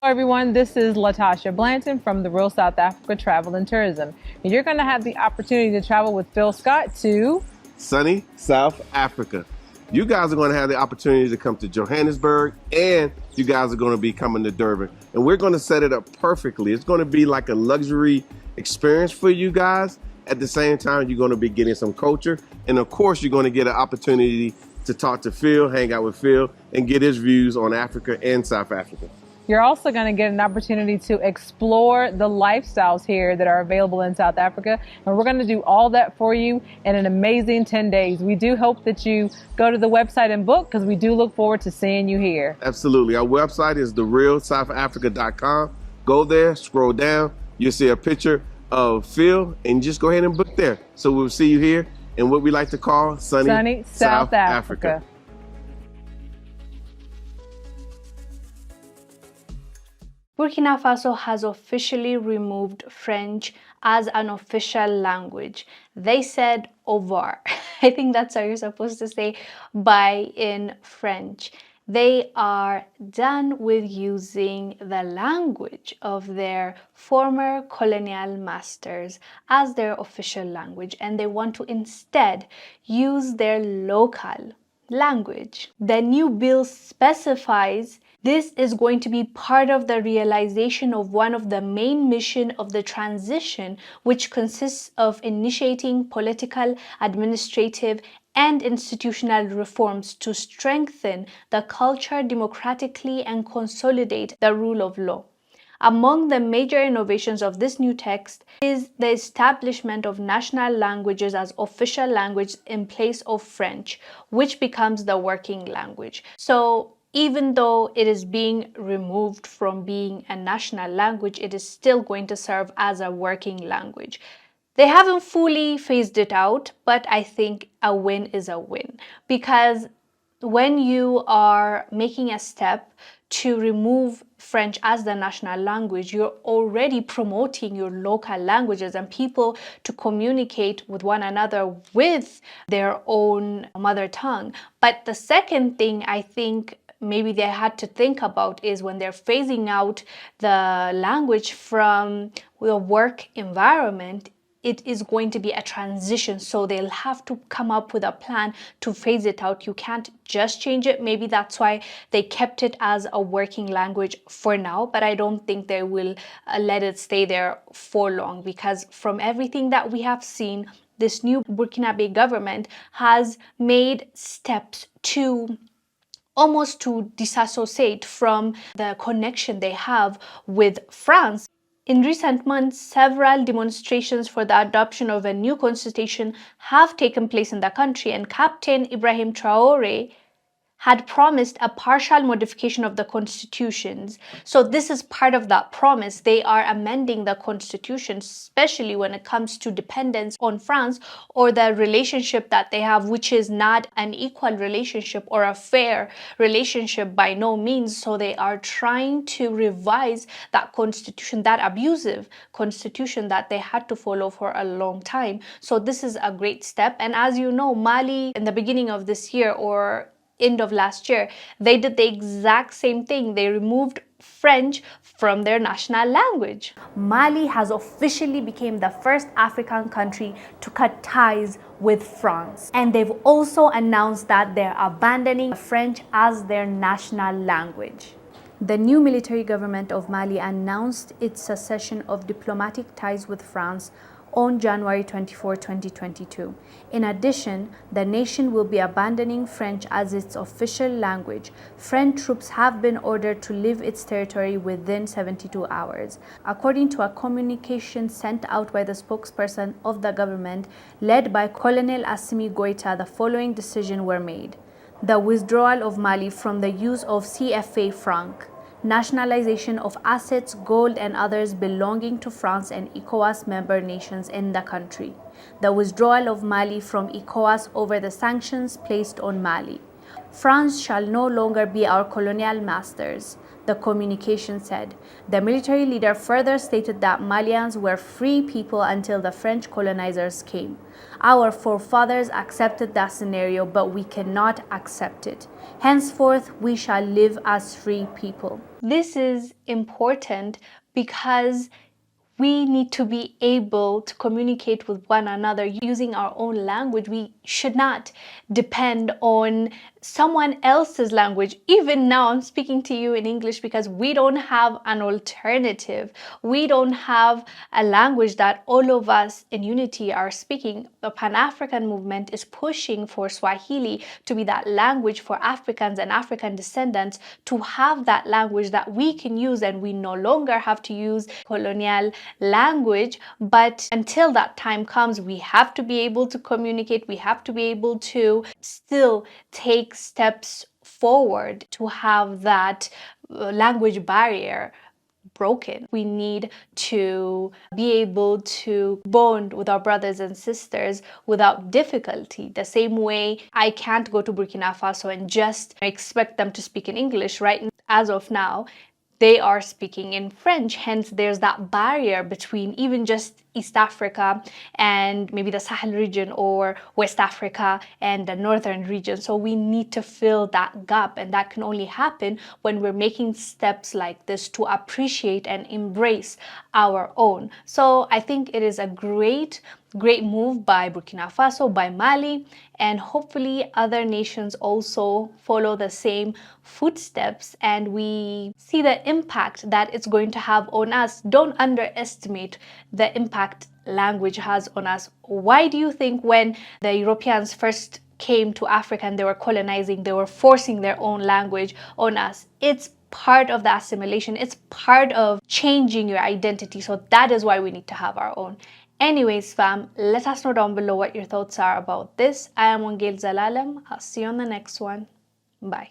Hello everyone, this is Latasha Blanton from the Real South Africa Travel and Tourism. And you're going to have the opportunity to travel with Phil Scott to sunny South Africa. You guys are going to have the opportunity to come to Johannesburg, and you guys are going to be coming to Durban. And we're going to set it up perfectly. It's going to be like a luxury experience for you guys. At the same time, you're going to be getting some culture. And of course, you're going to get an opportunity to talk to Phil, hang out with Phil, and get his views on Africa and South Africa. You're also going to get an opportunity to explore the lifestyles here that are available in South Africa. And we're going to do all that for you in an amazing 10 days. We do hope that you go to the website and book, because we do look forward to seeing you here. Absolutely. Our website is therealsouthafrica.com. Go there, scroll down. You'll see a picture of Phil, and just go ahead and book there. So we'll see you here in what we like to call sunny South Africa. Burkina Faso has officially removed French as an official language. They said au revoir. I think that's how you're supposed to say bye in French. They are done with using the language of their former colonial masters as their official language, and they want to instead use their local language. The new bill specifies this is going to be part of the realization of one of the main missions of the transition, which consists of initiating political, administrative, and institutional reforms to strengthen the culture democratically and consolidate the rule of law. Among the major innovations of this new text is the establishment of national languages as official language in place of French, which becomes the working language. So even though it is being removed from being a national language, it is still going to serve as a working language. They haven't fully phased it out, but I think a win is a win, because when you are making a step to remove French as the national language, you're already promoting your local languages and people to communicate with one another with their own mother tongue. But the second thing I think maybe they had to think about is when they're phasing out the language from the work environment, it is going to be a transition, so they'll have to come up with a plan to phase it out. You can't just change it. Maybe that's why they kept it as a working language for now, but I don't think they will let it stay there for long, because from everything that we have seen, this new Burkinabe government has made steps to almost to disassociate from the connection they have with France. In recent months, several demonstrations for the adoption of a new constitution have taken place in the country, and Captain Ibrahim Traore had promised a partial modification of the constitutions. So this is part of that promise. They are amending the constitution, especially when it comes to dependence on France or the relationship that they have, which is not an equal relationship or a fair relationship by no means. So they are trying to revise that constitution, that abusive constitution that they had to follow for a long time. So this is a great step. And as you know, Mali in the beginning of this year or end of last year, they did the exact same thing. They removed French from their national language. Mali has officially become the first African country to cut ties with France. And they've also announced that they're abandoning French as their national language. The new military government of Mali announced its cessation of diplomatic ties with France on January 24, 2022. In addition, the nation will be abandoning French as its official language. French troops have been ordered to leave its territory within 72 hours. According to a communication sent out by the spokesperson of the government, led by Colonel Assimi Goïta, the following decisions were made: the withdrawal of Mali from the use of CFA franc, nationalization of assets, gold, and others belonging to France and ECOWAS member nations in the country, the withdrawal of Mali from ECOWAS over the sanctions placed on Mali, France shall no longer be our colonial masters, the communication said. The military leader further stated that Malians were free people until the French colonizers came. Our forefathers accepted that scenario, but we cannot accept it. Henceforth, we shall live as free people. This is important because we need to be able to communicate with one another using our own language. We should not depend on someone else's language. Even now, I'm speaking to you in English because we don't have an alternative. We don't have a language that all of us in unity are speaking. The Pan-African movement is pushing for Swahili to be that language for Africans and African descendants, to have that language that we can use, and we no longer have to use colonial language. But until that time comes, we have to be able to communicate. We have to be able to still take steps forward to have that language barrier broken. We need to be able to bond with our brothers and sisters without difficulty. The same way I can't go to Burkina Faso and just expect them to speak in English, right? As of now, they are speaking in French. Hence, there's that barrier between even just East Africa and maybe the Sahel region, or West Africa and the northern region. So we need to fill that gap, and that can only happen when we're making steps like this to appreciate and embrace our own. So I think it is a great move by Burkina Faso, by Mali, and hopefully other nations also follow the same footsteps, and we see the impact that it's going to have on us. Don't underestimate the impact language has on us. Why do you think when the Europeans first came to Africa and they were colonizing, they were forcing their own language on us? It's part of the assimilation. It's part of changing your identity. So that is why we need to have our own. Anyways, fam, let us know down below what your thoughts are about this. I am Wongel Zelalem. I'll see you on the next one. Bye.